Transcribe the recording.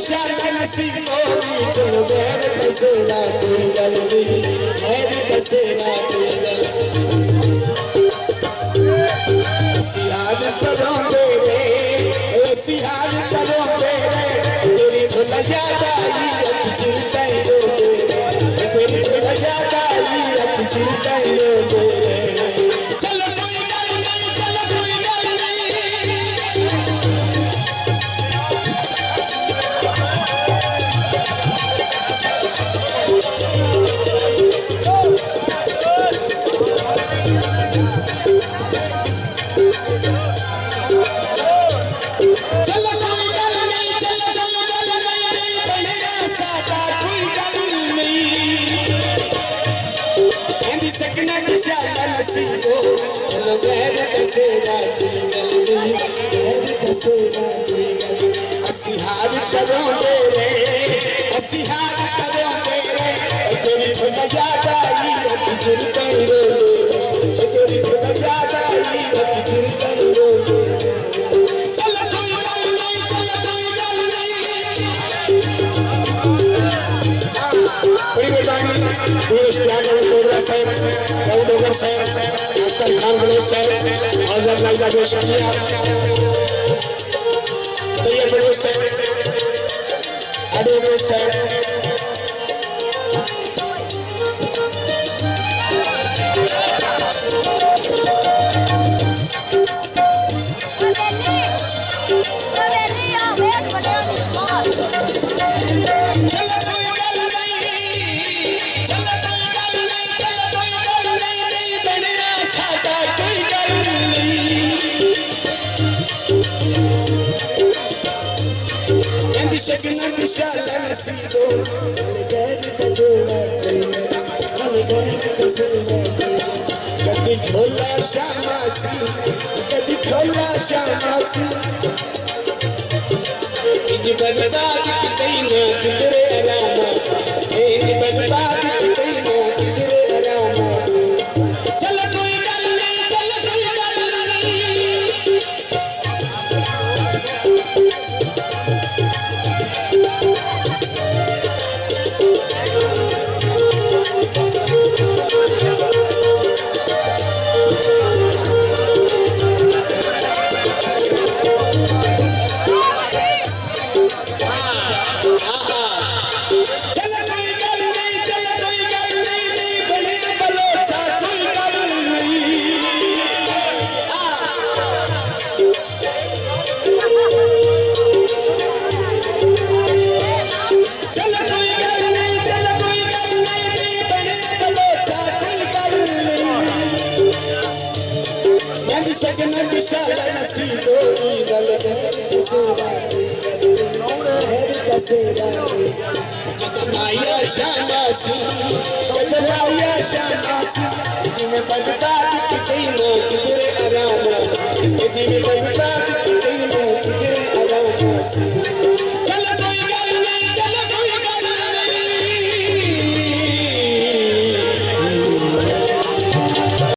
नसीबों की चलो मेरे कसेरा कोई गल नहीं मेरे कसेरा कोई गल सियाज सरों दे रे सियाज सरों दे रे तेरी धुन याद आई रत चिरचाई रो दे तेरी धुन याद आई रत चिरचाई रो दे चलो कोई गल नहीं चलो कोई गल चलो मेरे कसेरा कोई गल नहीं मेरे कसेरा कोई गल असी हार करों दे रे असी हार करों दे रे तेरी धुन याद आई रत चिरचाई रो दे तेरी धुन याद आई रत चिरचाई रो दे चलो कोई गल नहीं चलो कोई गल नहीं बड़ी मेहरबानी पूरे इश्तिहार में कोबरा साहब दाऊद अगर साहब अख्तर खान गणेश साहब आजाद लाइला बेशकिया तैयब बड़ोच साहब एडवोकेट साहब शगन विशाला नसीबो गैर तोड़ा कभी ढोला शामासी कभी ढोला शामासी इन बर्बाद कहीं ना किधरे आरामासी इन बर्बाद कहीं ना किधरे आरामासी चलो कोई गल नहीं चलो कोई गल नहीं शगन विशाला नसीबो की गल कसेरा कसेरा कदमाया शामासी कदमाया शामासी जिन्हें बर्बाद कहीं ना किधरे आरामासी जिन्हें बर्बाद कहीं ना किधरे आरामासी